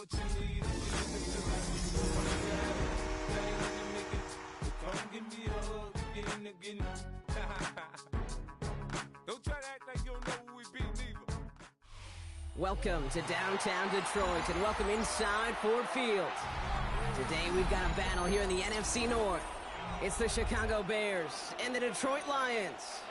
what you need if you wanna have it. They ain't gonna make it. So come give me a hug again. Don't try to act like you don't know who we beat neither. Welcome to downtown Detroit and welcome inside Ford Field. Today we've got a battle here in the NFC North. It's the Chicago Bears and the Detroit Lions.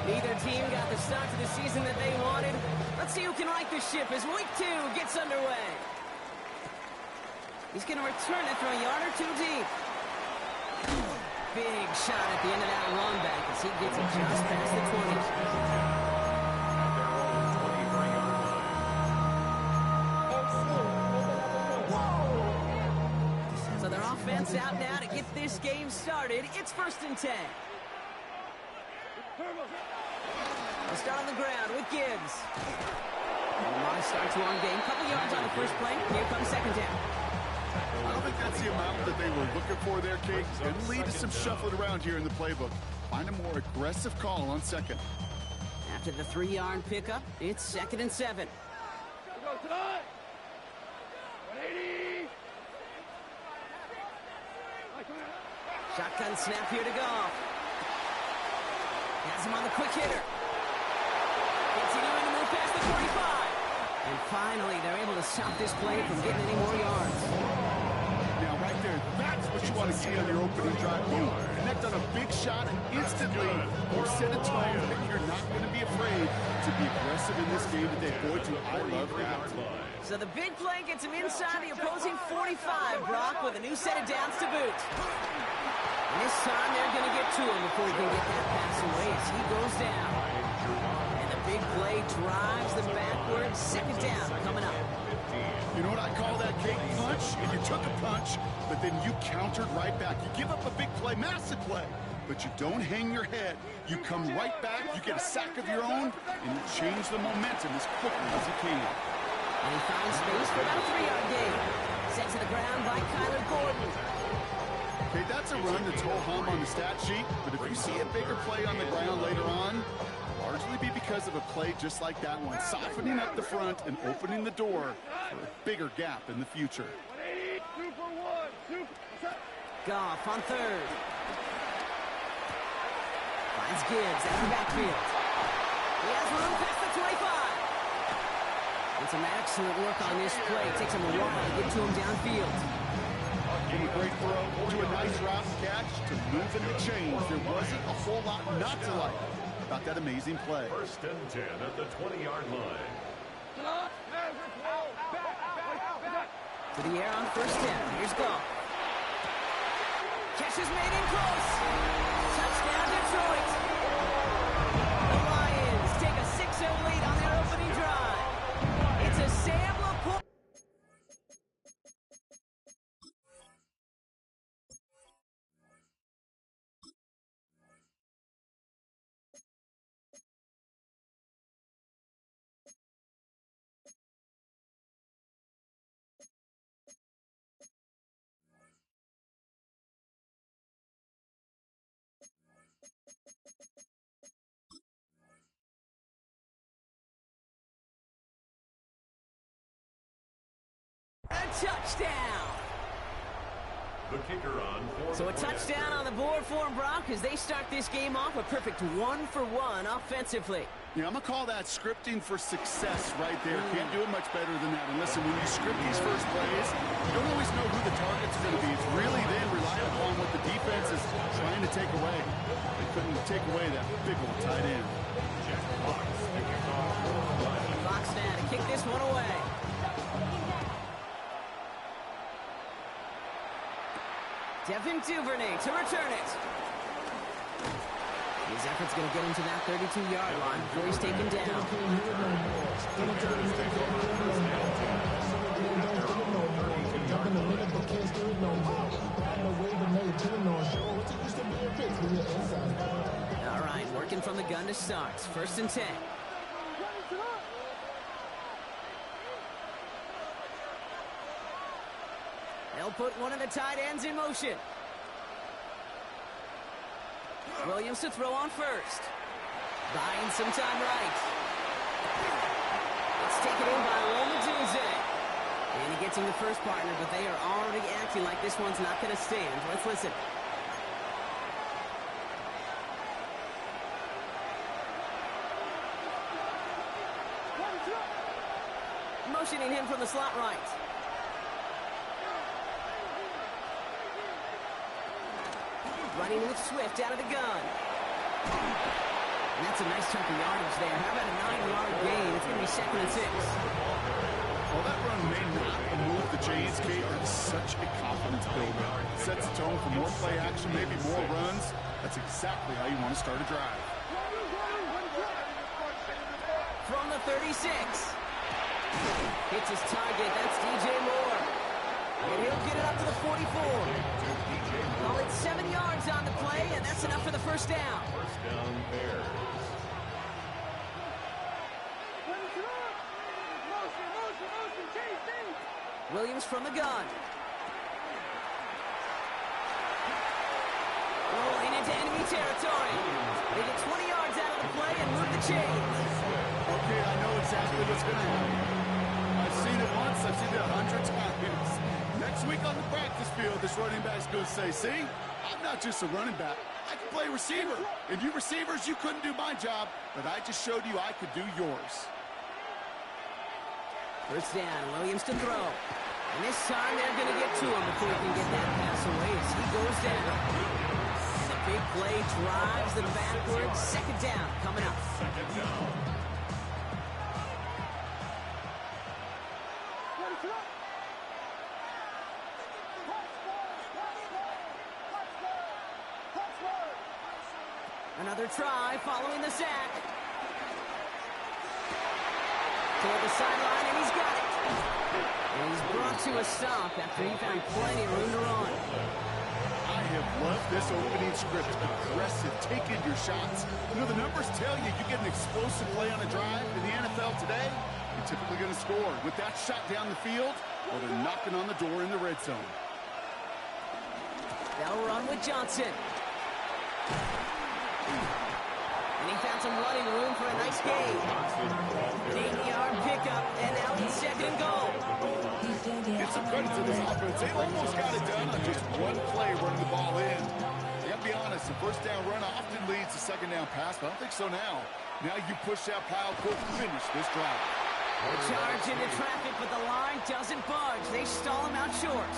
Neither team got the start to the season that they wanted. Let's see who can right the ship as week 2 gets underway. He's going to return it from a yard or 2 deep. Big shot at the end of that run back as he gets it just past the 20. So their offense out now to get this game started. It's 1st and 10. We'll start on the ground with Gibbs. Lamar starts one game. Couple yards on the first play. Here comes 2nd down. I don't think that's the amount that they were looking for there, Kate. Going to lead to some shuffling around here in the playbook. Find a more aggressive call on 2nd. After the 3-yard pickup, it's 2nd and 7. Shotgun snap here to Goff. Has him on the quick hitter. Continuing to move past the 45. And finally, they're able to stop this play from getting any more yards. Now, right there, that's what you want to see on your opening drive. You connect on a big shot, and instantly you set a tone that you're not going to be afraid to be aggressive in this game today. Boy, do I love that. So the big play gets him inside the opposing 45, Brock, with a new set of downs to boot. And this time, they're going to get to him before he can get that pass away as he goes down. And the big play drives them backwards. 2nd down coming up. You know what I call that, Kate? Punch, and you took a punch, but then you countered right back. You give up a big play, massive play, but you don't hang your head. You come right back, you get a sack of your own, and you change the momentum as quickly as you can. And he finds space for about a 3-yard gain. Sent to the ground by Kyler Gordon. Okay, that's a run that's ho-hum on the stat sheet, but if you see a bigger play on the ground later on, largely be because of a play just like that one, softening up the front and opening the door for a bigger gap in the future. Goff on 3rd. Finds Gibbs out of the backfield. He has room past the 25. And some excellent work on this play. It takes him a while to get to him downfield. From a great throw to a nice route catch to moving the chains. There wasn't a whole lot not to like about that amazing play. 1st and 10 at the 20-yard line. To the air on 1st down. Here's Goff. Catch is made in close. Touchdown Detroit. The Lions take a 6-0 lead on their opening drive. It's a Sam LaPorte. A touchdown! The kicker on 4th. So a touchdown on the board for them, Brock, as they start this game off a perfect 1-for-1 offensively. Yeah, I'm going to call that scripting for success right there. Can't do it much better than that. And listen, when you script these first plays, you don't always know who the target's going to be. It's really then relying upon what the defense is trying to take away. They couldn't take away that big old tight end. Fox now to kick this one away. Devin Duvernay to return it. His effort's going to get him to that 32-yard line before he's taken down. All right, working from the gun to start. 1st and 10. They'll put one of the tight ends in motion. Williams to throw on first. Buying some time right. It's taken in by Y1W2. And he gets him the first partner, but they are already acting like this one's not going to stand. Let's listen. Motioning him from the slot right. Running with Swift out of the gun. And that's a nice chunk of yardage there. How about a 9-yard gain? It's going to be 2nd and 6. Well, that run may not move the chains, Kate. That's such a confidence builder. Sets the tone for more play action, maybe more runs. That's exactly how you want to start a drive. From the 36. Hits his target. That's DJ Moore. And he'll get it up to the 44. Well, it's 7 yards on the play, and that's enough for the first down. First down, Bears. Williams from the gun. Rolling into enemy territory. They get 20 yards out of the play and move the chains. Okay, I know exactly what's going to happen. I've seen it once. I've seen it 100 times. Next week on the practice field, this running back's going to say, see, I'm not just a running back. I can play receiver. And you receivers, you couldn't do my job, but I just showed you I could do yours. First down, Williams to throw. And this time they're going to get to him before he can get that pass away as he goes down. And the big play drives them backwards. 2nd down coming up. 2nd down. Another try following the sack. Toward the sideline, and he's got it. And he's brought to a stop after he found plenty of room to run. I have loved this opening script. Aggressive, taking your shots. You know, the numbers tell you you get an explosive play on a drive in the NFL today, you're typically going to score. With that shot down the field, well, they're knocking on the door in the red zone. They'll run with Johnson. And he found some running room for a nice gain. 8-yard pickup, and now it's 2nd and goal. Get some credit to this offense. They almost got it done on just one play running the ball in. You have to be honest, the first down run often leads to 2nd down pass, but I don't think so now. Now you push that pile, quick, finish this drive. Charge into traffic, but the line doesn't budge. They stall him out short.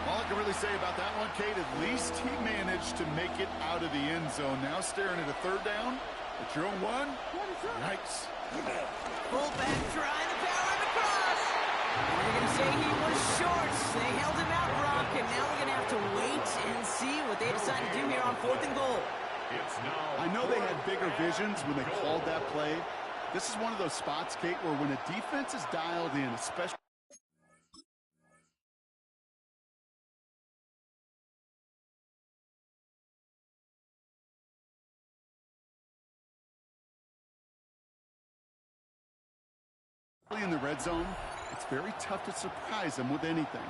All I can really say about that one, Kate, at least he managed to make it out of the end zone. Now staring at a 3rd down. At your own one. Nice. Fullback trying to power him across. And they're going to say he was short. They held him out, Brock, and now we're going to have to wait and see what they decide to do here on 4th and goal. It's now. I know they had bigger visions when they called that play. This is one of those spots, Kate, where when a defense is dialed in, especially in the red zone, it's very tough to surprise them with anything.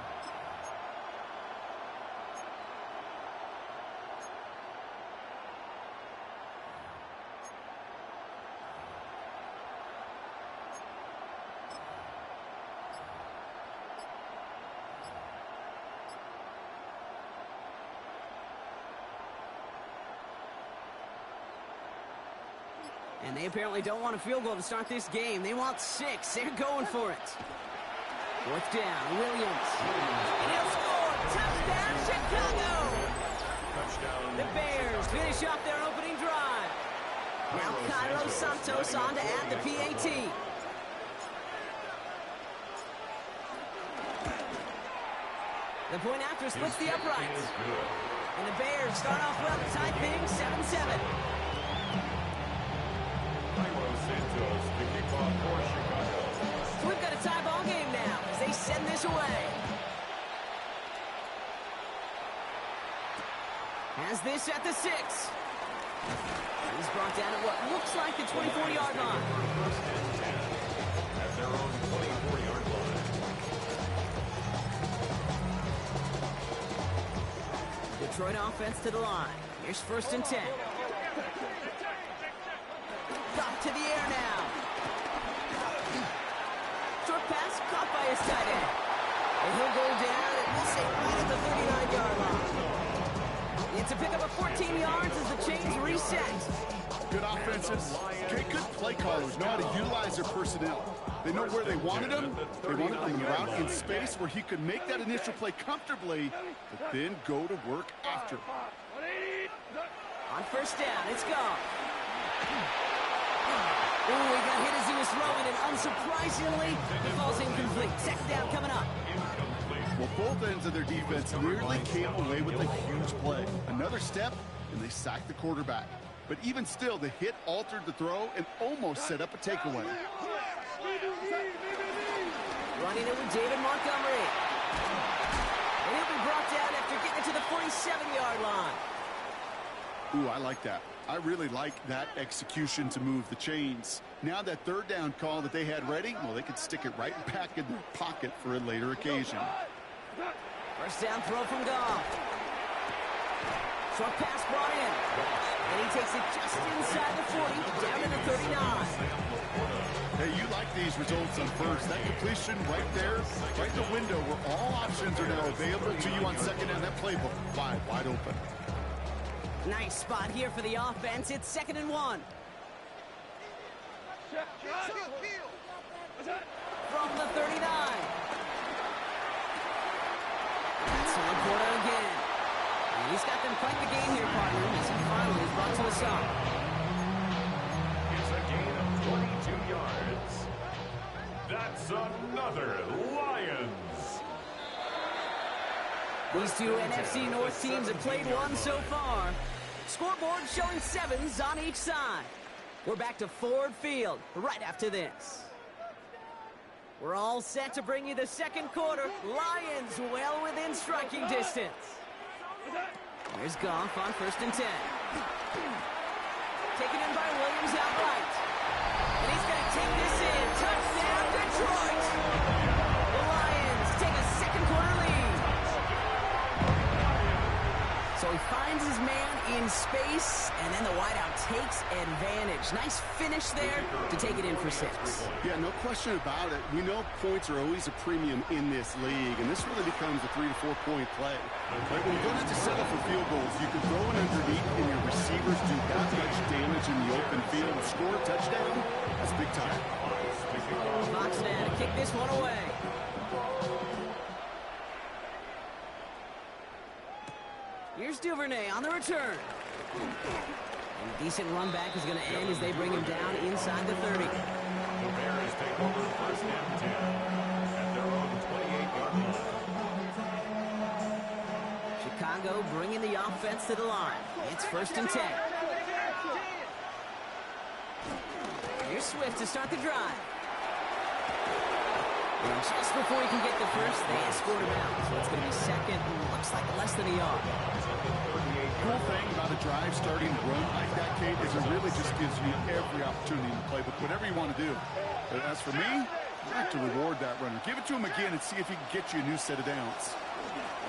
And they apparently don't want a field goal to start this game. They want 6. They're going for it. 4th down, Williams. And he'll score. Touchdown, Chicago. Touchdown. The Bears finish off their opening drive. Now Cairo Santos on to add the PAT. The point after splits the uprights. And the Bears start off well to tie things 7-7. Santos, the kickoff for Chicago. So we've got a tie ball game now as they send this away. Has this at the 6. He's brought down at what looks like the 24-yard line. First and 10 at their own 24-yard line. Detroit offense to the line. Here's 1st and 10. Drop to the air now. Short pass caught by his tight end. And he'll go down, and we'll say right at the 39-yard line. It's a pickup of 14 yards as the chains reset. Good offenses. Okay, good play callers know how to utilize their personnel. They know where they wanted him. They wanted him out in space where he could make that initial play comfortably, but then go to work after. On 1st down, it's gone. Ooh, he got hit as he was throwing, and unsurprisingly, he falls incomplete. 2nd down coming up. Well, both ends of their defense nearly came away with a huge play. Another step, and they sacked the quarterback. But even still, the hit altered the throw and almost set up a takeaway. Running it with David Montgomery. And he'll be brought down after getting it to the 47-yard line. Ooh, I like that. I really like that execution to move the chains. Now that 3rd down call that they had ready, well, they could stick it right back in their pocket for a later occasion. 1st down throw from Goff. Short pass brought in. And he takes it just inside the 40, down to the 39. Hey, you like these results on 1st. That completion right there, right in the window where all options are now available to you on 2nd down. That playbook wide open. Nice spot here for the offense. It's 2nd and 1. From the 39. That's Laporta again. And he's got them quite the game here, partner, as he finally is brought to a stop. It's a gain of 22 yards. That's another Lions. These two NFC North teams have played one so far. Scoreboard showing 7s on each side. We're back to Ford Field right after this. We're all set to bring you the 2nd quarter. Lions well within striking distance. Here's Goff on 1st and 10. Taken in by Williams outright. And he's going to take this in. Touchdown, Detroit! The Lions take a 2nd quarter lead. So he finds his man in space, and then the wideout takes advantage. Nice finish there to take it in for 6. Yeah, no question about it. We know points are always a premium in this league, and this really becomes a 3 to 4 point play. But when you don't have to settle for field goals, you can throw it underneath, and your receivers do that much damage in the open field. Score a touchdown, that's big time. Fox now to kick this one away. Here's Duvernay on the return. And a decent run back is going to end as they bring him down inside the 30. The Bears take over 1st and 10 at their own 28-yard line. Chicago bringing the offense to the line. It's 1st and 10. Here's Swift to start the drive. And just before he can get the first, they escort him out. So it's going to be 2nd, looks like less than a yard. Cool thing about a drive starting run like that, Kate, is it really just gives you every opportunity in the playbook, whatever you want to do. But as for me, I like to reward that runner. Give it to him again and see if he can get you a new set of downs.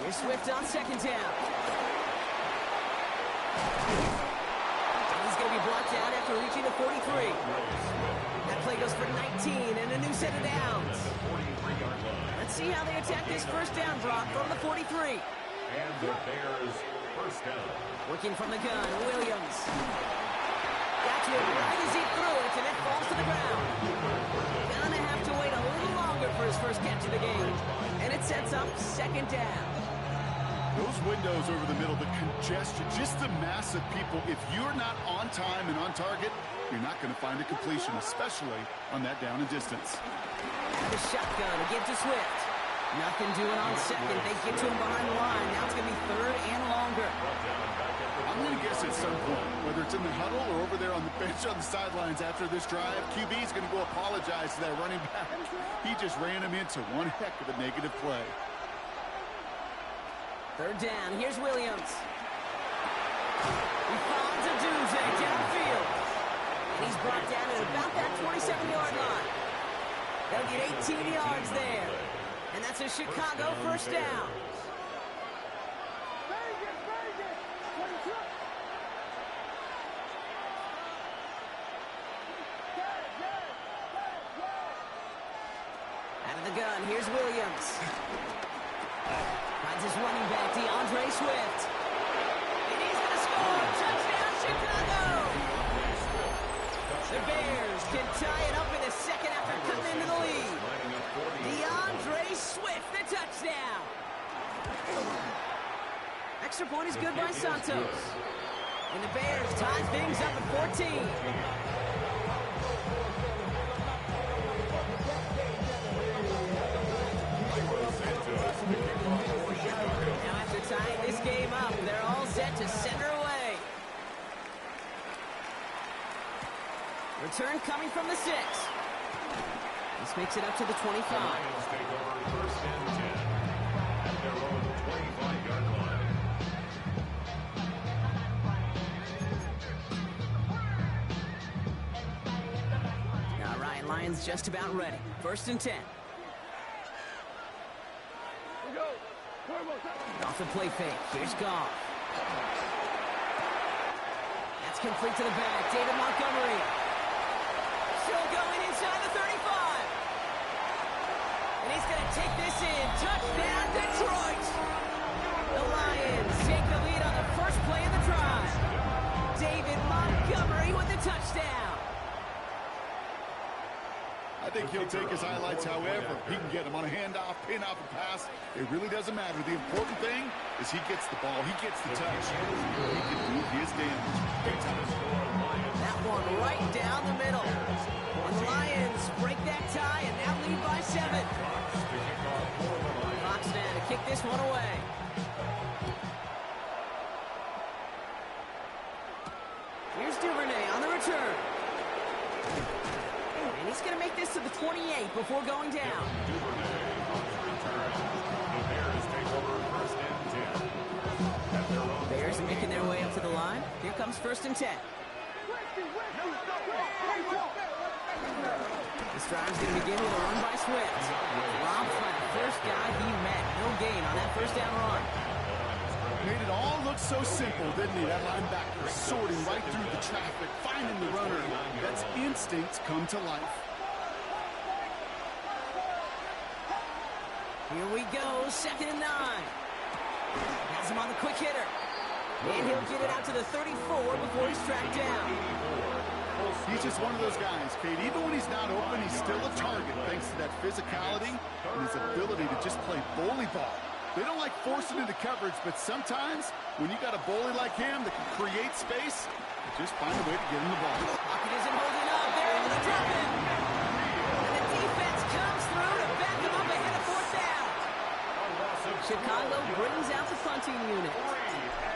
Here's Swift on 2nd down. And he's going to be brought down after reaching the 43. That play goes for 19 and a new set of downs. Let's see how they attack this 1st down, Brock, from the 43. And the Bears 1st down. Working from the gun, Williams. Got to it right as he threw it, and it falls to the ground. Gonna have to wait a little longer for his first catch of the game. And it sets up 2nd down. Those windows over the middle, the congestion, just the mass of people. If you're not on time and on target, you're not going to find a completion, especially on that down and distance. The shotgun to give to Swift. Nothing doing on 2nd. They get to him behind the line. Now it's going to be 3rd and longer. I'm going to guess at some point, whether it's in the huddle or over there on the bench on the sidelines after this drive, QB is going to go apologize to that running back. He just ran him into one heck of a negative play. 3rd down. Here's Williams. He finds a doozy downfield. And he's brought down at about that 27-yard line. They'll get 18 yards there. And that's a Chicago 1st down. the gun, here's Williams. Finds his running back, DeAndre Swift. And he's going to score. Touchdown, Chicago! The Bears can tie it up in the second after cutting into the lead. DeAndre Swift, the touchdown. Extra point is good by Santos. And the Bears tie things up at 14. Now after tying this game up, they're all set to send her away. Return coming from the 6. This makes it up to the 25. Lions take over first and 10 at their own 25-yard line. All right, Lions just about ready. First and 10. Off the play fake. Here's Goff. That's complete to the back. David Montgomery. Still going inside the 35. And he's going to take this in. Touchdown, Detroit. The Lions take the lead on the first play of the drive. David Montgomery with the touchdown. I think he'll take his highlights however he can get them on a handoff, pin off a pass. It really doesn't matter. The important thing is he gets the ball. He gets the touch. He can do his damage. That one right down the middle. And the Lions break that tie and now lead by 7. Fox now to kick this one away. Here's Duvernay on the return. And he's going to make this to the 28 before going down. Bears making their way up to the line. Here comes first and 10. This drive's going to begin with a run by Swift. Rob Flat, first guy he met. No gain on that first down run. Made it all look so simple, didn't he? That linebacker sorting right through the traffic, finding the runner. That's instincts come to life. Here we go, second and 9. Has him on the quick hitter. And he'll get it out to the 34 before he's tracked down. He's just one of those guys, Kate. Even when he's not open, he's still a target thanks to that physicality and his ability to just play bully ball. They don't like forcing into coverage, but sometimes when you got a bully like him that can create space, you just find a way to get him the ball. Pocket isn't holding up. They're able to drop him. And the defense comes through to back him up ahead of fourth down. Chicago brings out the punting unit.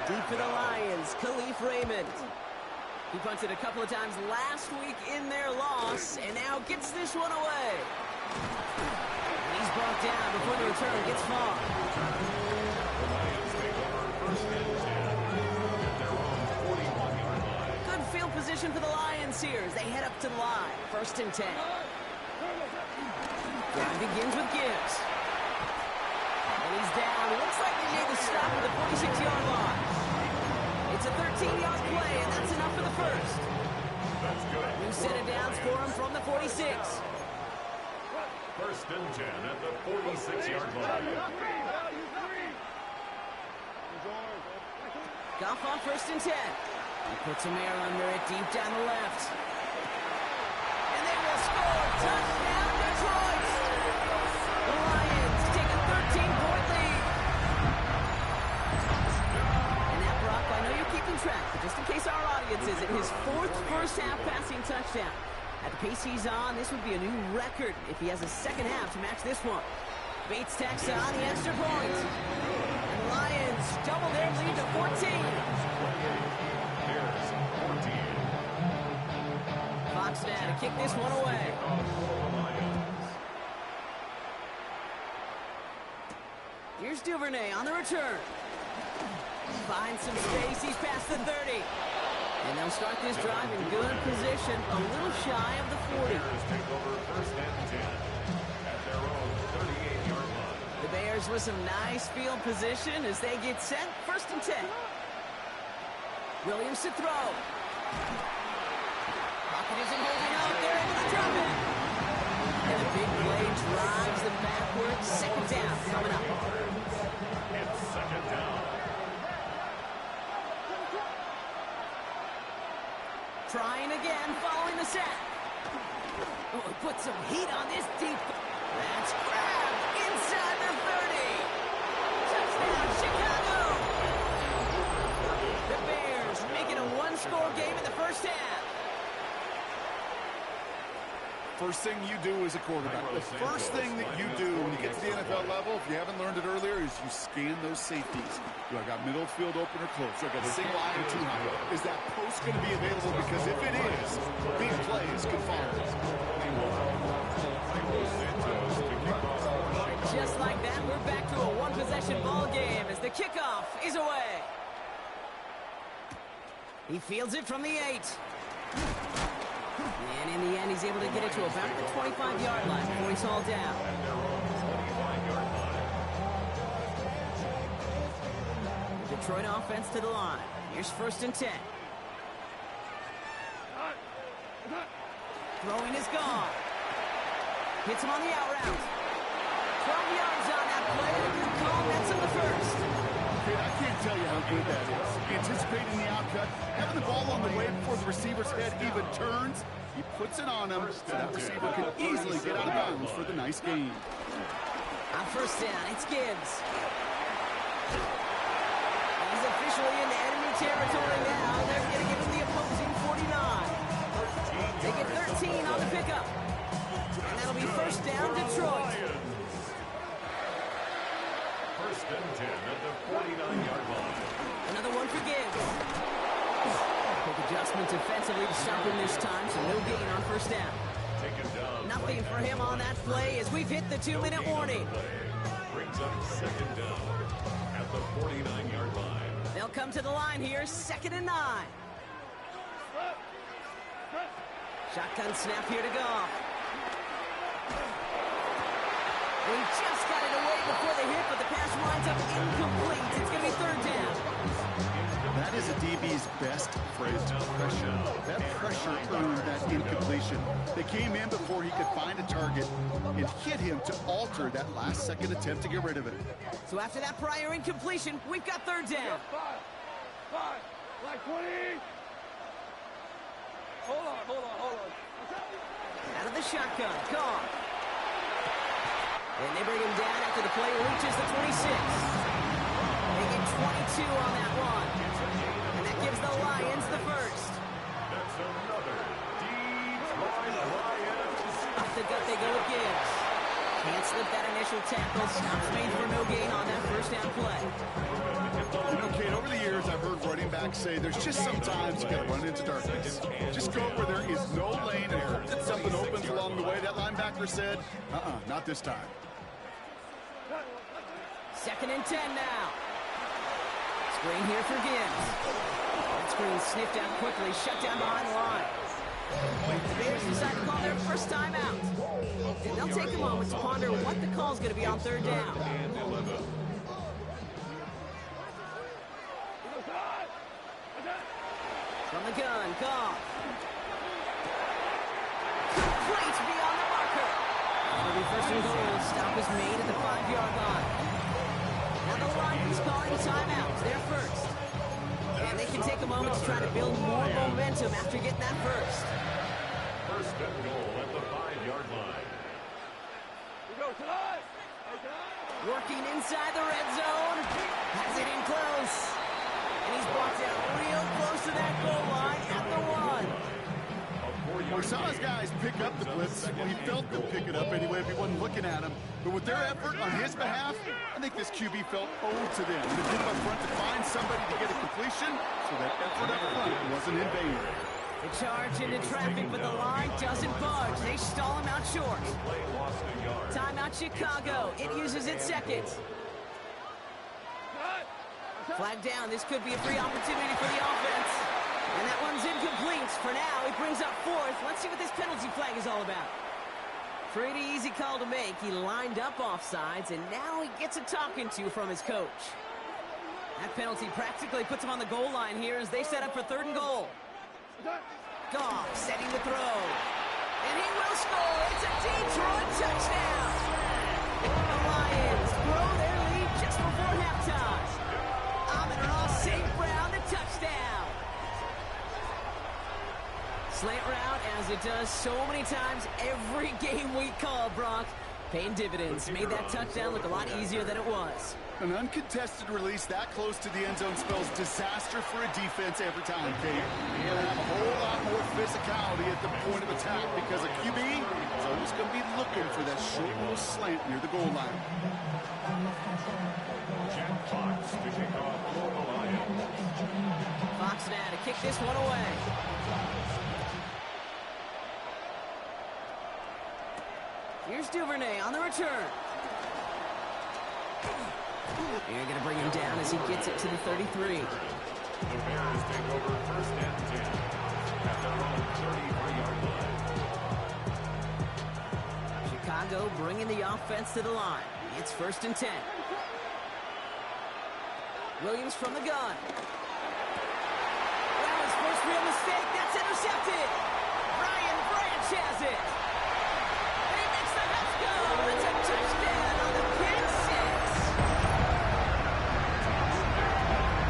Deep for the Lions, Khalif Raymond. He punted a couple of times last week in their loss, and now gets this one away. And he's brought down before the return gets far. Good field position for the Lions here as they head up to the line. First and 10. Drive begins with Gibbs. And he's down. Looks like they made the stop at the 46-yard line. It's a 13-yard play, and that's enough for the first. That's good. New set of downs for him from the 46. First and 10 at the 46-yard line. Goff on first and 10. He puts some air under it deep down the left. And they will score. Touchdown, Detroit! The Lions take a 13-point lead. And now, Brock, I know you're keeping track, but just in case our audience isn't, his 4th first-half passing touchdown. At the pace he's on, this would be a new record if he has a second half to match this one. Bates tacks on the extra point. And the Lions double their lead to 14. Fox now to kick this one away. Here's Duvernay on the return. Finds some space, he's past the 30. And they'll start this drive in good position, a little shy of the 40. Take over first and 10 at their own 38-yard line. The Bears with some nice field position as they get set. First and 10. Williams to throw. Pocket isn't holding up. They're able to drop it. And the big play drives them back Trying again, following the sack. Oh, put some heat on this deep. That's grabbed inside the 30. Touchdown, Chicago. The Bears making a one-score game in the first half. First thing you do as a quarterback, the first thing that you do when you get to the NFL level, if you haven't learned it earlier, is you scan those safeties. Do I got middle field open or close? Do I got a single eye or two high? Is that post going to be available? Because if it is, big plays can follow. Just like that, we're back to a one-possession ball game as the kickoff is away. He fields it from the 8. And in the end, he's able to get it to about the 25-yard line before he's hauled down. The Detroit offense to the line. Here's 1st and 10. Throwing is gone. Hits him on the out route. 12 yards on that play. A good call. That's in the first. Kid, I can't tell you how good that is. Anticipating the outcut, having the ball on the way before the receiver's head even turns. He puts it on him, so that receiver can easily get out of bounds for the nice gain. On 1st down, it's Gibbs. He's officially in the enemy territory now. They're going to give him the opposing 49. They get 13 on the pickup. And that'll be 1st down, Detroit. 1st and 10 at the 49-yard line. Another one for Gibbs. Quick adjustment defensively to stop him this time, so no gain on 1st down. Nothing for him on that play as we've hit the 2-minute warning. Brings up 2nd down at the 49-yard line. They'll come to the line here, 2nd and 9. Shotgun snap here to Goff. He just got it away before the hit, but the pass winds up incomplete. It's going to be 3rd down. That is a DB's best phrase, pressure. That pressure earned that incompletion. They came in before he could find a target and hit him to alter that last-second attempt to get rid of it. So after that prior incompletion, we've got 3rd down. Like 20. Hold on. Out of the shotgun, Goff. And they bring him down after the play reaches the 26. They get 22 on that one. And that gives the Lions the 1st. That's another Detroit Lions. Off the gut they go with Gibbs. Can't slip that initial tackle. Stops made for no gain on that 1st down play. You know, Kate, over the years, I've heard running backs say there's just sometimes you got to run into darkness. Just go where there is no lane and hope that something opens along the way. That linebacker said, not this time. 2nd and 10 now. Screen here for Gibbs. That screen sniffed out quickly, shut down behind the line. The Bears decide to call their 1st time out. And they'll take a moment to ponder what the call's going to be on 3rd down. From the gun, Goff. Complete beyond the marker. It'll be 1st and goal. Stop is made at the 5-yard line. Now the Lions calling timeouts. They're 1st. And they can take a moment to try to build more momentum after getting that 1st. 1st and goal at the 5-yard line. Working inside the red zone. Has it in close. And he's brought down real close to that goal line at the 1. We saw his guys pick up the blitz. Well, he felt them pick it up anyway if he wasn't looking at him. But with their effort on his behalf, I think this QB felt owed to them. The group up front to find somebody to get a completion, so that effort up front wasn't in vain. The charge into traffic, but the line doesn't budge. They stall him out short. Timeout Chicago. It uses its 2nd. Flag down. This could be a free opportunity for the offense. And that one's incomplete. For now, he brings up 4th. Let's see what this penalty flag is all about. Pretty easy call to make. He lined up offsides, and now he gets a talking to from his coach. That penalty practically puts him on the goal line here as they set up for 3rd and goal. Goff setting the throw. And he will score. It's a Detroit touchdown. The Lions grow their lead just before halftime. Amon-Ra St. Brown, the touchdown. it does so many times every game we call, Brock. Paying dividends. Made that touchdown look a lot easier than it was. An uncontested release that close to the end zone spells disaster for a defense every time, Kate. You're going to have a whole lot more physicality at the point of attack because a QB is always going to be looking for that short little slant near the goal line. Jack Fox to kick off for the Lions. Fox now to kick this one away. Here's Duvernay on the return. They're going to bring him down as he gets it to the 33. The Bears take over first and 10 at their own 33-yard line. Chicago bringing the offense to the line. It's first and 10. Williams from the gun. Well, his first real mistake. That's intercepted. Brian Branch has it. He makes the house go. It's a touchdown on the pick six.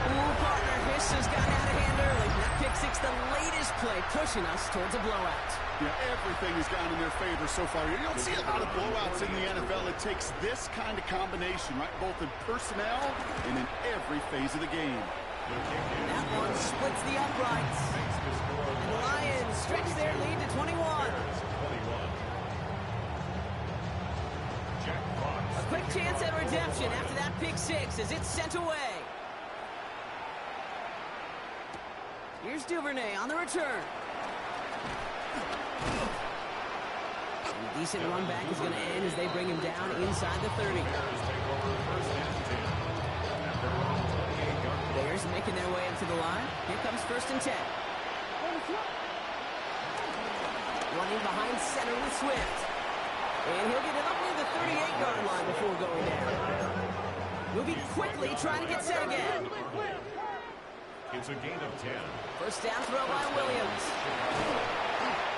Ooh, partner, Hiss has gotten out of hand early. That pick six, the latest play, pushing us towards a blowout. Yeah, everything has gone in their favor so far. You don't see a lot of blowouts in the NFL. It takes this kind of combination, right? Both in personnel and in every phase of the game. That one splits the uprights. And the Lions stretch their lead to 21. A quick chance at redemption after that pick six as it's sent away. Here's Duvernay on the return. And a decent run back is going to end as they bring him down inside the 30. Bears making their way up to the line. Here comes first and 10. Running behind center with Swift. And he'll get it up near the 38-yard line before going down. Moving quickly, trying to get set again. It's a gain of 10. First down throw by Williams.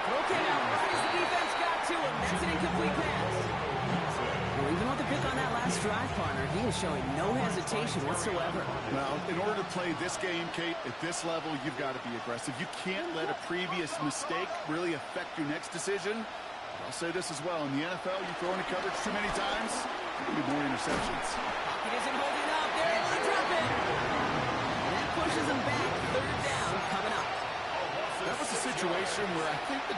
Throw came out right as the defense got to him. That's an incomplete pass. Well, even with the pick on that last drive, partner, he was showing no hesitation whatsoever. Well, in order to play this game, Kate, at this level, you've got to be aggressive. You can't let a previous mistake really affect your next decision. I'll say this as well. In the NFL, you throw into coverage too many times, you get more interceptions. Pocket isn't holding up. They're able to drop it. And that pushes them back. Third down coming up. That was a situation where I think the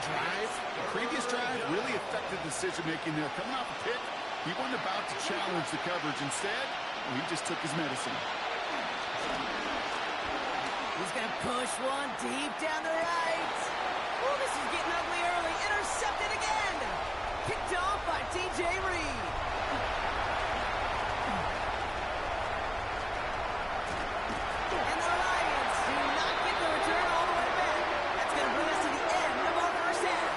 previous drive, really affected decision-making there. Coming off a pick, he wasn't about to challenge the coverage. Instead, he just took his medicine. He's going to push one deep down the right. Oh, this is getting ugly early. Intercepted again. Picked off by DJ Reed. And the Lions do not get the return all the way back. That's going to bring us to the end of our first half.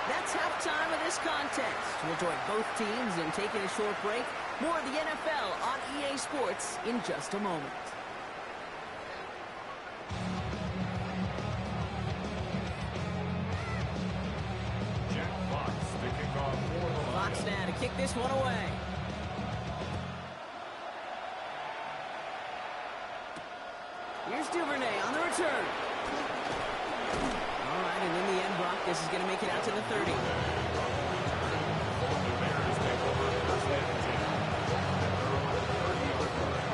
That's halftime of this contest. We'll join both teams in taking a short break. More of the NFL on EA Sports in just a moment. Jack Fox to kick off for the Fox Lions. now to kick this one away. Here's Duvernay on the return. All right, and in the end, Brock, this is going to make it out to the 30. The Bears take over first and 10 at their own 30-yard line.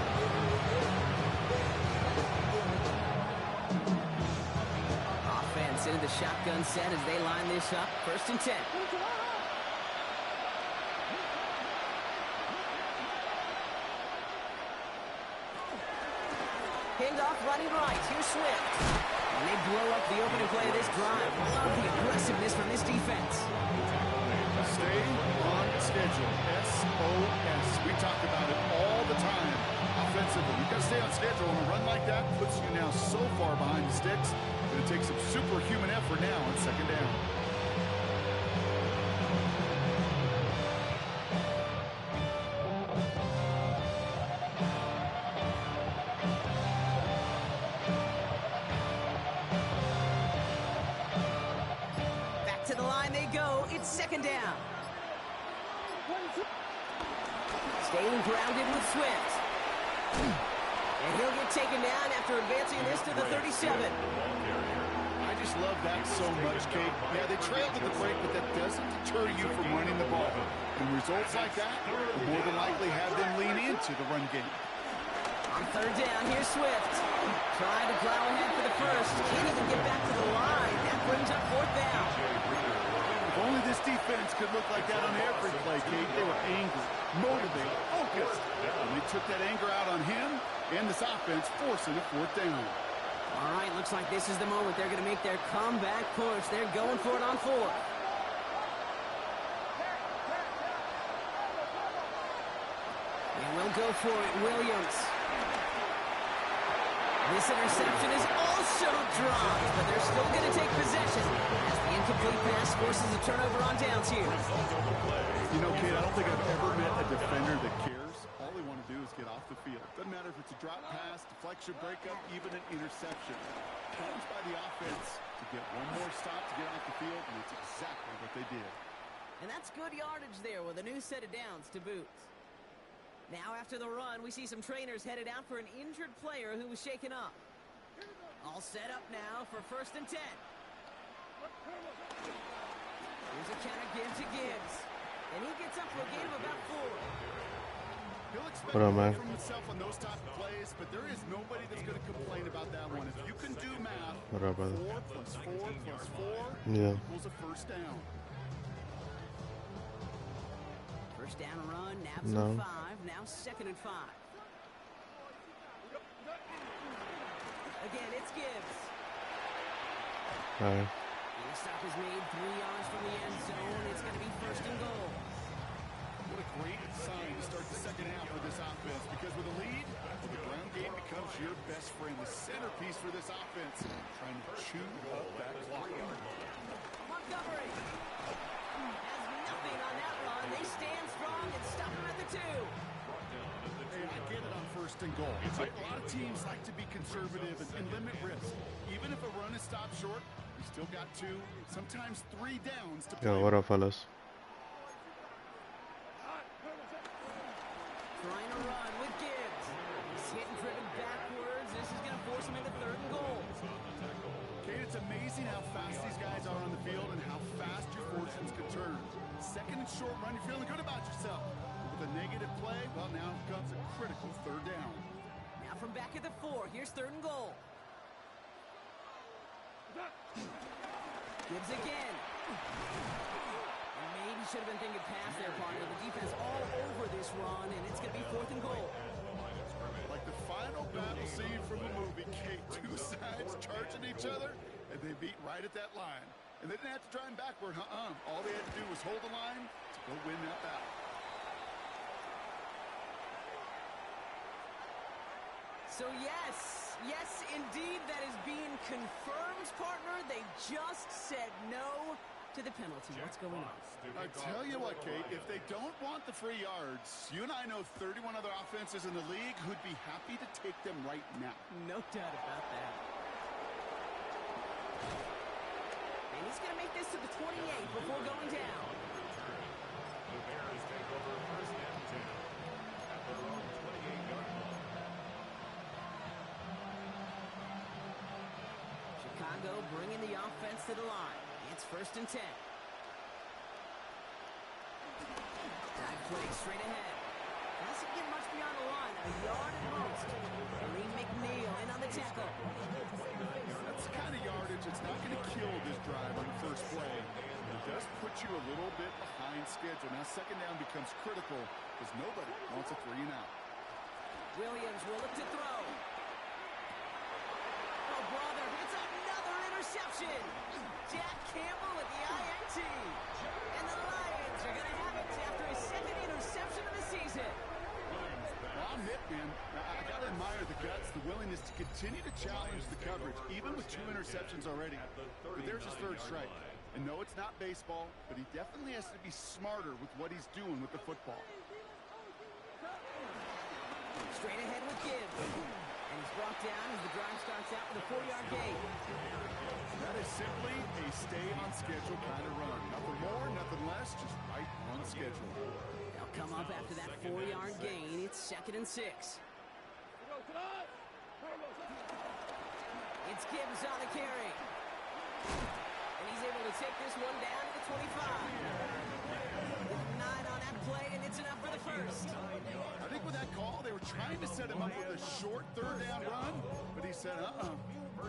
Offense into the shotgun set as they line this up. First and 10. Handoff running right. Here's Swift. And they blow up the opening play of this drive. Love the aggressiveness from this defense. Stay on schedule. SOS. We talk about it all the time. Offensively, you've got to stay on schedule. And a run like that puts you now so far behind the sticks that it takes some superhuman effort now on second down. Back to the line they go. It's second down. Staying grounded with Swift. And he'll get taken down after advancing this to the 37. I just love that so much, Kate. Yeah, they trailed at the break, but that doesn't deter you from running the ball. And results like that will more than likely have them lean into the run game. On third down, here's Swift. Trying to plow ahead for the first. Can't even get back to the line. That brings up fourth down. If only this defense could look like that on every play, Kate. They were angry, motivated, focused. And they took that anger out on him and this offense, forcing a fourth down. All right, looks like this is the moment they're going to make their comeback push. They're going for it on fourth. And we'll go for it, Williams. This interception is also dropped, but they're still going to take possession as the incomplete pass forces a turnover on downs here. You know, Kate, I don't think I've ever met a defender that cares. All they want to do is get off the field. Doesn't matter if it's a drop pass, deflection, breakup, even an interception. Challenged by the offense to get one more stop to get off the field, and it's exactly what they did. And that's good yardage there with a new set of downs to boot. Now after the run, we see some trainers headed out for an injured player who was shaken up. All set up now for 1st and 10. Here's a counter give to Gibbs. And he gets up for a gain of about 4. He'll expect more from himself on those type of plays, but there is nobody that's going to complain about that one. If you can do math, 4 plus 4 plus 4 equals a first down. First down run, Nabs on 5, now 2nd and 5. Again, it's Gibbs. And the stop is made 3 yards from the end zone. It's going to be 1st and goal. What a great sign to start the second half of this offense, because with a lead, the ground game becomes your best friend, the centerpiece for this offense, trying to chew up that clock. Montgomery has nothing on that run. They stand strong and stop him at the 2. Hey, I get it on 1st and goal. A lot of teams like to be conservative and limit risk. Even if a run is stopped short, we still got 2, sometimes 3 downs to play. Yeah, what up, fellas? Trying to run with Gibbs. He's hit and driven backwards. This is going to force him into 3rd and goal. Kate, it's amazing how fast these guys are on the field and how fast your fortunes can turn. 2nd and short run, you're feeling good about yourself. With a negative play, well, now comes a critical 3rd down. Now from back at the 4, here's 3rd and goal. Gibbs again. And maybe should have been thinking pass there, partner. The defense all over this run, and it's going to be 4th and goal. Like the final battle scene from a movie, Kate, 2 sides charging each other, and they beat right at that line. And they didn't have to drive him backward, All they had to do was hold the line to go win that battle. So yes, indeed, that is being confirmed, partner. They just said no to the penalty. What's going on? I tell you what, Kate, if they don't want the free yards, you and I know 31 other offenses in the league who'd be happy to take them right now. No doubt about that. And he's going to make this to the 28 before going down. The Bears take over 1st and 10 at their own 28-yard line. Chicago bringing the offense to the line. It's 1st and 10. Dive play straight ahead. Doesn't get much beyond the line. A yard at most. Lee McNeil in on the tackle. That's the kind of yardage that's not going to kill this drive on the first play. It does put you a little bit behind schedule. Now 2nd down becomes critical because nobody wants a 3 and out. Williams will look to throw. Oh, brother, it's another interception. Jack Campbell with the INT. And the Lions are going to have it after his 2nd interception of the season. Well, I'm hit, man. I got to admire the guts, the willingness to continue to challenge the coverage, even with 2 interceptions already. But there's his 3rd strike. And no, it's not baseball, but he definitely has to be smarter with what he's doing with the football. Straight ahead with Gibbs. And he's brought down as the drive starts out with a 4-yard gain. That is simply a stay-on-schedule kind of run. Nothing more, nothing less, just right on schedule. They'll come up after that 4-yard gain. It's 2nd and 6. It's Gibbs on the carry. And he's able to take this one down to the 25. 9 on that play, and it's enough for the first. I think with that call, they were trying to set him up with a short third down run, but he said,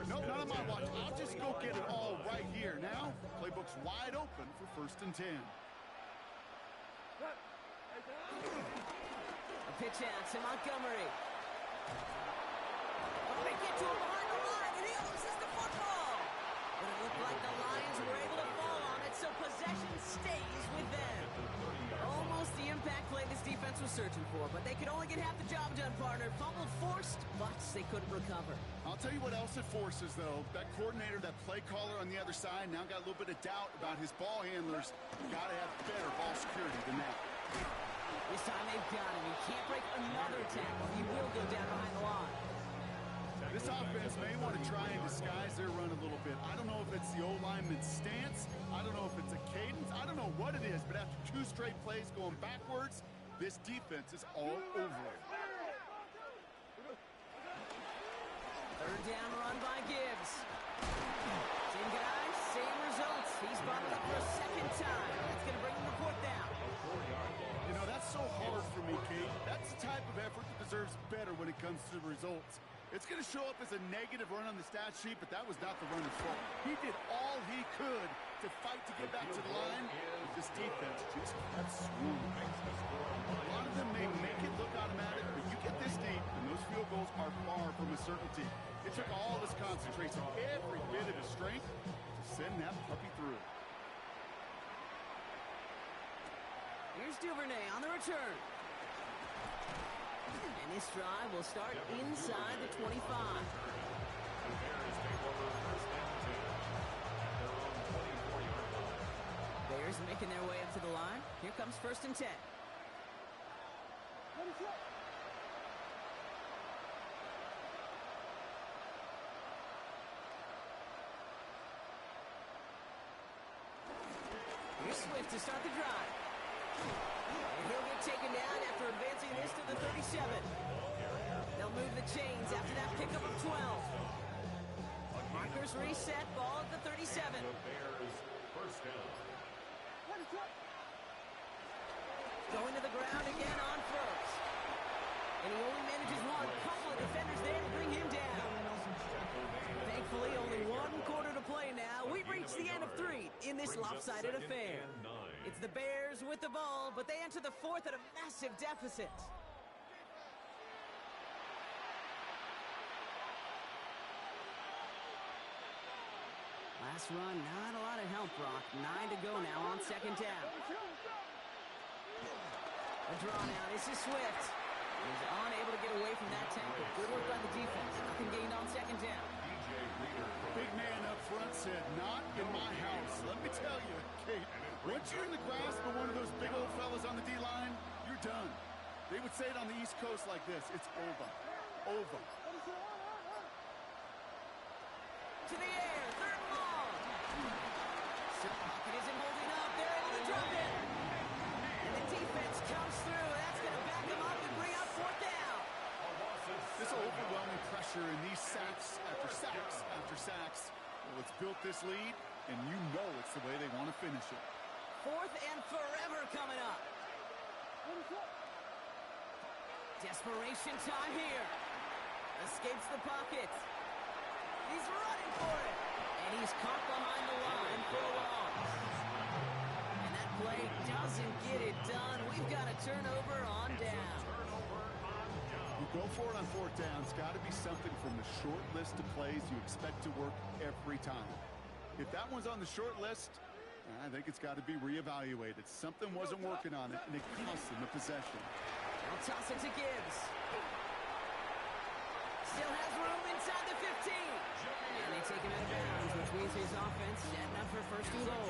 nope, not on my watch. I'll just go get it all right here. Now, playbook's wide open for 1st and 10. A pitch out to Montgomery. Oh, they get to him behind the line, and he loses the football. But it looked like the Lions were able to fall on it, so possession stays with them. Almost the impact play this defense was searching for, but they could only get half the job done, partner. Fumbled forced, but they couldn't recover. I'll tell you what else it forces, though. That coordinator, that play caller on the other side, now got a little bit of doubt about his ball handlers. Got to have better ball security than that. This time they've got him. He can't break another tackle. He will go down behind the line. This offense may want to try and disguise their run a little bit. I don't know if it's the O-lineman's stance. I don't know if it's a cadence. I don't know what it is, but after 2 straight plays going backwards, this defense is all over it. 3rd down run by Gibbs. Same guy, same results. He's bottled up for a 2nd time. That's going to bring him to 4th down. You know, that's so hard for me, Kate. That's the type of effort that deserves better when it comes to the results. It's going to show up as a negative run on the stat sheet, but that was not the runner's fault. He did all he could to fight to get back to the line. This defense just kept swooning. A lot of them may make it look automatic, but you get this deep, and those field goals are far from a certainty. It took all his concentration, every bit of his strength, to send that puppy through. Here's Duvernay on the return. And this drive will start inside the 25. The Bears take over 1st and 10 at their own 24-yard line. Bears making their way up to the line. Here comes 1st and 10. Here's Swift to start the drive. And he'll get taken down after advancing this to the 37. They'll move the chains after that pickup of 12. Markers reset, ball at the 37. The Bears 1st down. Going to the ground again on 1st. And he only manages one. Couple of defenders there to bring him down. Thankfully, only 1 quarter to play now. We've reached the end of 3 in this lopsided affair. It's the Bears with the ball, but they enter the 4th at a massive deficit. Last run, not a lot of help, Brock. 9 to go now on 2nd down. A draw now. This is Swift. He's unable to get away from that tackle. Good work by the defense. Nothing gained on 2nd down. Big man up front said, not in my house. Let me tell you, Kate, once you're in the grasp of one of those big old fellas on the D-line, you're done. They would say it on the East Coast like this. It's over. Over. To the air. 3rd and long. Pocket isn't holding up. They're able to drop it. And the defense comes through. That's going to back them up and bring up 4th down. This overwhelming pressure in these sacks after sacks after sacks, well, it's built this lead, and you know it's the way they want to finish it. 4th and forever coming up. Desperation time here. Escapes the pocket. He's running for it. And he's caught behind the line for a loss. And that play doesn't get it done. We've got a turnover on down. You go for it on 4th down. It's got to be something from the short list of plays you expect to work every time. If that one's on the short list, I think it's got to be reevaluated. Something wasn't working on it, and it cost them the possession. I'll toss it to Gibbs. Still has room inside the 15. And they take him out of bounds, which means his offense setting up for 1st and goal.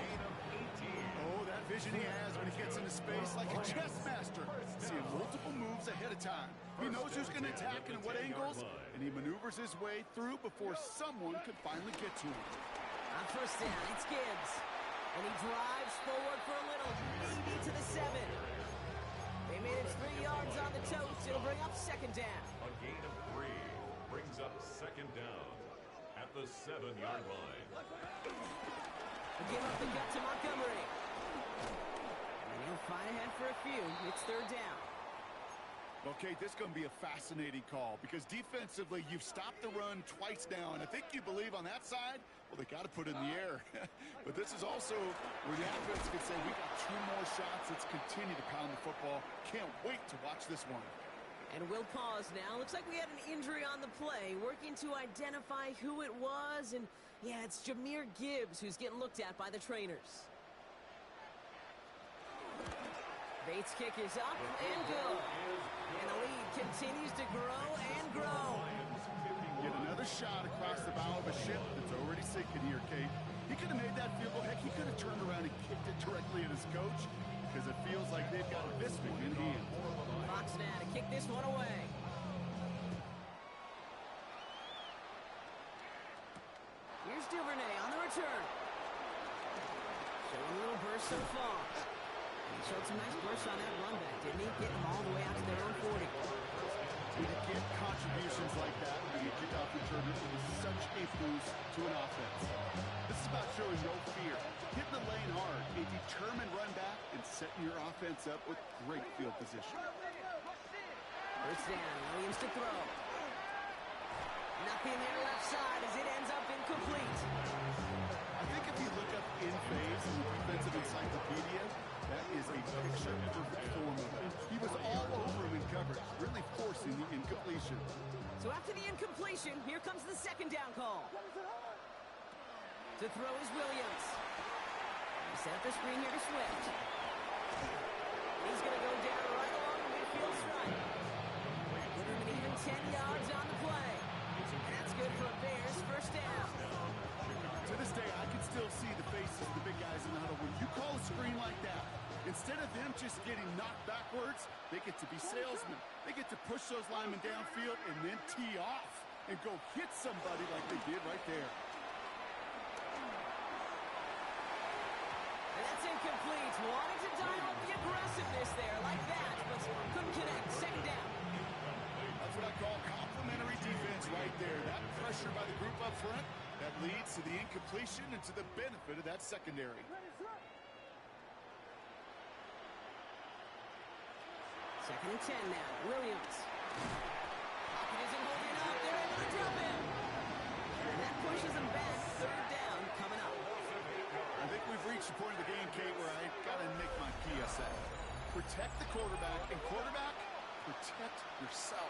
Oh, that vision he has when he gets into space like a chess master. Seeing multiple moves ahead of time. He knows who's going to attack and what angles, and he maneuvers his way through before someone could finally get to him. On 1st down, it's Gibbs. And he drives forward for a little, maybe to the 7. They made it 3 yards on the toast. It'll bring up 2nd down. A gain of 3 brings up 2nd down at the 7-yard line. Give up the gut to Montgomery. And he'll fight ahead for a few. It's third down. Okay, this is going to be a fascinating call because defensively, you've stopped the run twice now, and I think you believe on that side, well, they got to put it in the air. But this is also where the offense can say, we got 2 more shots. Let's continue to pound the football. Can't wait to watch this one. And we'll pause now. Looks like we had an injury on the play. Working to identify who it was. And, yeah, it's Jahmyr Gibbs who's getting looked at by the trainers. Bates' kick is up and good. And the lead continues to grow and grow. Get another shot across the bow of a ship that's already sinking here, Kate. He could have made that field goal. Heck, he could have turned around and kicked it directly at his coach because it feels like they've got this one in hand. Fox now to kick this one away. Here's Duvernay on the return. Showing a little burst so far. He showed some nice bursts on that run back, didn't he? Getting them all the way out to their own 40. When you get contributions like that when you kick off return, it is such a boost to an offense. This is about showing no fear, hitting the lane hard, a determined run back, and setting your offense up with great field position. First down, Williams to throw. Nothing there left side as it ends up incomplete. I think if you look up in phase in the defensive encyclopedia, that is a picture-perfect form of it. He was all over him in coverage, really forcing the incompletion. So after the incompletion, here comes the second down call. To throw is Williams. He set up the screen here to Swift. He's going to go down right along the midfield stripe. Put him in even 10 yards on the play. That's good for a Bears first down. To this day, I can still see the faces of the big guys in the huddle. When you call a screen like that, instead of them just getting knocked backwards, they get to be salesmen. They get to push those linemen downfield and then tee off and go hit somebody like they did right there. And that's incomplete. Wanted to dial up the aggressiveness there like that, but couldn't connect. Second down. That's what I call complimentary defense right there. That pressure by the group up front, that leads to the incompletion and to the benefit of that secondary. Second and 10 now. Williams. Pocket isn't holding up. They're able to drop him. And that pushes them back. Third down coming up. I think we've reached the point of the game, Kate, where I got to make my PSA. Protect the quarterback, and quarterback, protect yourself.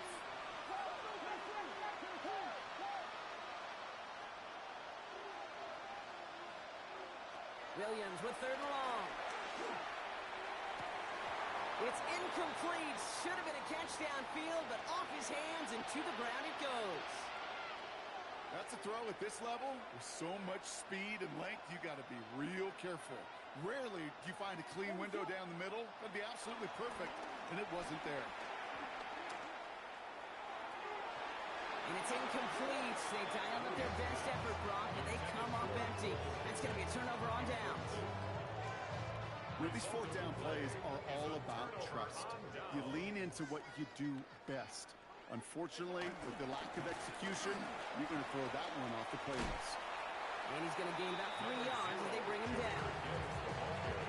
Williams with third and long. It's incomplete. Should have been a catch downfield, but off his hands and to the ground it goes. That's a throw at this level. With so much speed and length, you got to be real careful. Rarely do you find a clean window down the middle. That'd be absolutely perfect, and it wasn't there. And it's incomplete. They dialed up their best effort, Brock, and they come up empty. That's going to be a turnover on downs. Well, these fourth down plays are all about trust. You lean into what you do best. Unfortunately, with the lack of execution, you're going to throw that one off the play list. And he's going to gain about 3 yards as they bring him down.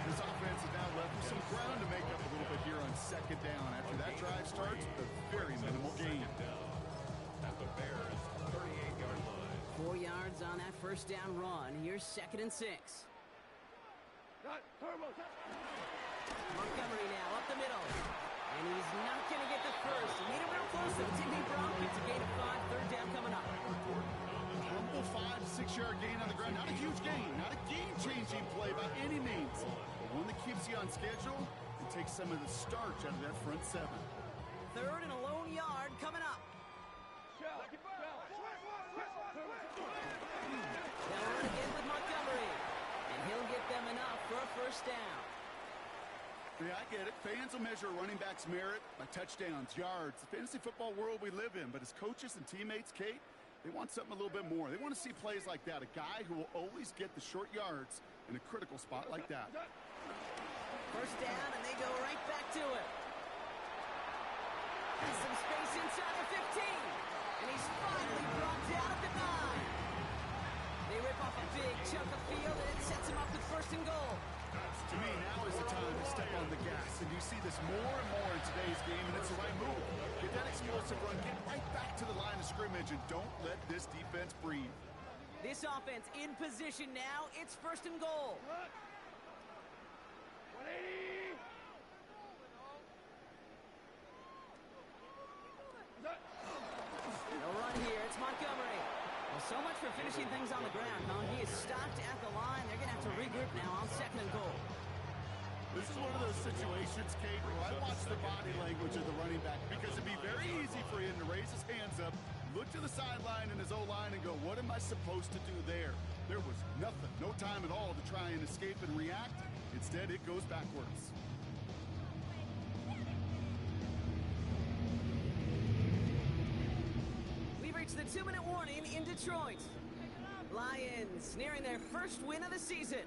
This offense is now left with some ground to make up a little bit here on second down. After that drive starts with a very minimal gain. At the Bears' 38-yard line. 4 yards on that first down run. Here's second and 6. Montgomery now up the middle. And he's not going to get the first. He made it real close, though. Didn't he, Brock? It's a gain of 5. Third down coming up. Humble 5 to 6 yard gain on the ground. Not a huge gain. Not a game-changing play by any means. But one that keeps you on schedule and takes some of the starch out of that front seven. Third and a lone yard coming up. They'll run again with Montgomery. And he'll get them enough for a first down. Yeah, I get it. Fans will measure a running back's merit by touchdowns, yards, the fantasy football world we live in. But as coaches and teammates, Kate, they want something a little bit more. They want to see plays like that. A guy who will always get the short yards in a critical spot like that. First down, and they go right back to it. Has some space inside the 15. And he's finally brought down at the 9. They rip off a big chunk of field, and it sets him up with first and goal. To me, now is the time to step on the gas, and you see this more and more in today's game, and it's the right move. Get that explosive run, get right back to the line of scrimmage, and don't let this defense breathe. This offense in position now. It's first and goal. 180. No run here. It's Montgomery. Well, so much for finishing things on the ground, huh? He is stopped at the line. They're going to have to regroup now on second and goal. This is one of those situations, Kate, where I watch the body language of the running back because it'd be very easy for him to raise his hands up, look to the sideline in his O-line and go, what am I supposed to do there? There was nothing, no time at all to try and escape and react. Instead, it goes backwards. We've reached the 2-minute warning in Detroit. Lions nearing their first win of the season.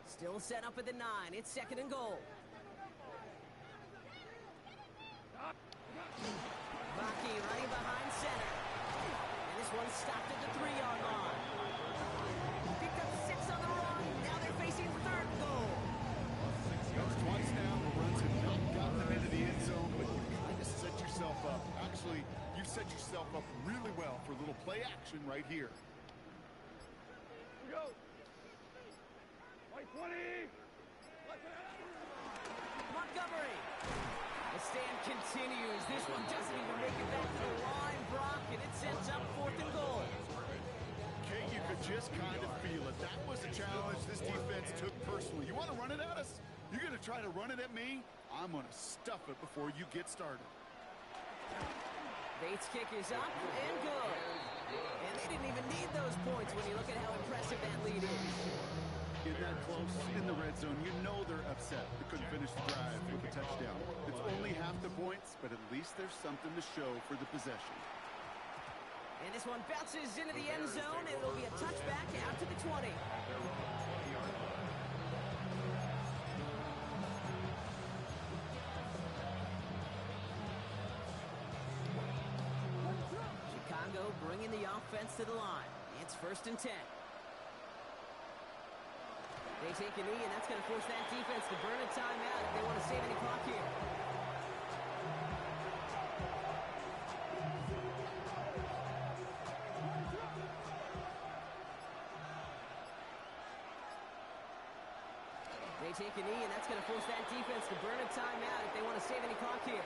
Still set up at the 9. It's second and goal. Baki running behind center. And this one stopped at the 3-yard line. Picked up 6 on the run. Now they're facing third and goal. Twice now, the runs have not gotten them into the end zone, but you kind of set yourself up. Actually, you set yourself up really well for a little play action right here. Go. White 20. Montgomery. The stand continues. This one doesn't even make it back to the line, Brock, and it sends up fourth and goal. Kate, you could just kind of feel it. That was a challenge this defense took personally. You want to run it at us? You're going to try to run it at me? I'm going to stuff it before you get started. Bates' kick is up and good. And they didn't even need those points when you look at how impressive that lead is. In that close, in the red zone, you know they're upset. They couldn't finish the drive with a touchdown. It's only half the points, but at least there's something to show for the possession. And this one bounces into the end zone, and it'll be a touchback out to the 20. Chicago bringing the offense to the line. It's first and 10. They take a knee, and that's going to force that defense to burn a timeout if they want to save any clock here. They take a knee, and that's going to force that defense to burn a timeout if they want to save any clock here.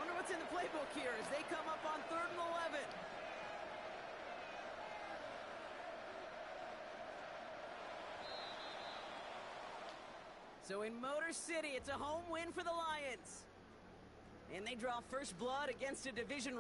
Wonder what's in the playbook here as they come up on 3rd and 11. So in Motor City, it's a home win for the Lions. And they draw first blood against a division rival.